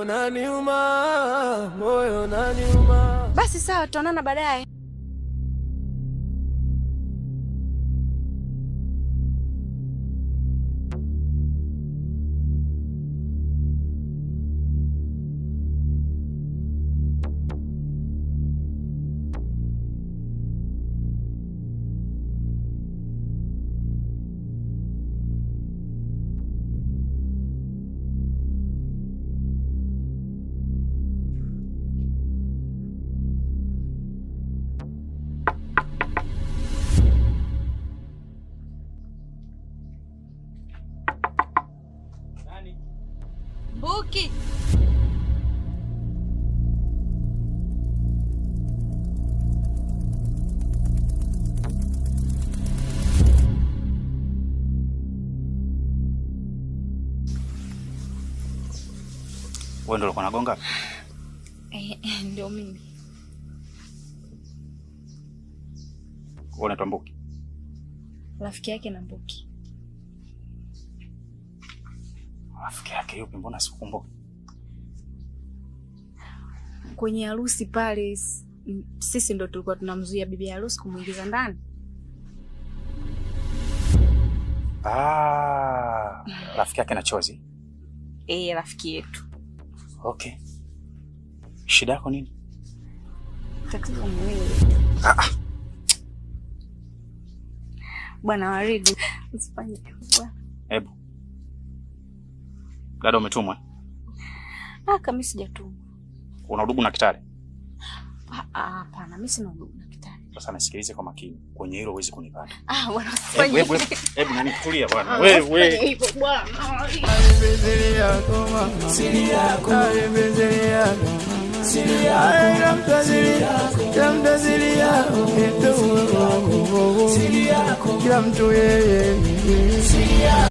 unaniuma. Basi sawa, tutaonana baadaye. Buki. Wewe ndio ulikuwa unagonga? Ndio mimi. Wewe unaitwa Mbuki? Rafiki yake na Mbuki. Rafiki yake yupi? Mbona sikukumbuka? Kwenye harusi pale sisi ndo tulikuwa tunamzuia bibi harusi kumuingiza ndani. Rafiki yake na Chozi? Rafiki yetu. Okay. Shida yako nini? Tatizo ni wewe. Bwana Waridi, usifanye hivyo. Hebu. Dada umetumwa? Kama sijatumwa. Una udugu na Kitale? Hapana, mimi sina udugu na Kitale. Sasa nisikilize kwa makini. Kwenye hilo huwezi kunipata. Bwana usifanye. Hebu nani tulia bwana. Wewe. Hivyo bwana. Siri yako mama. Siri yako. Siri yako. Siri yako. Siri yako. Siri yako. Kila mtu yeye. Siri yako.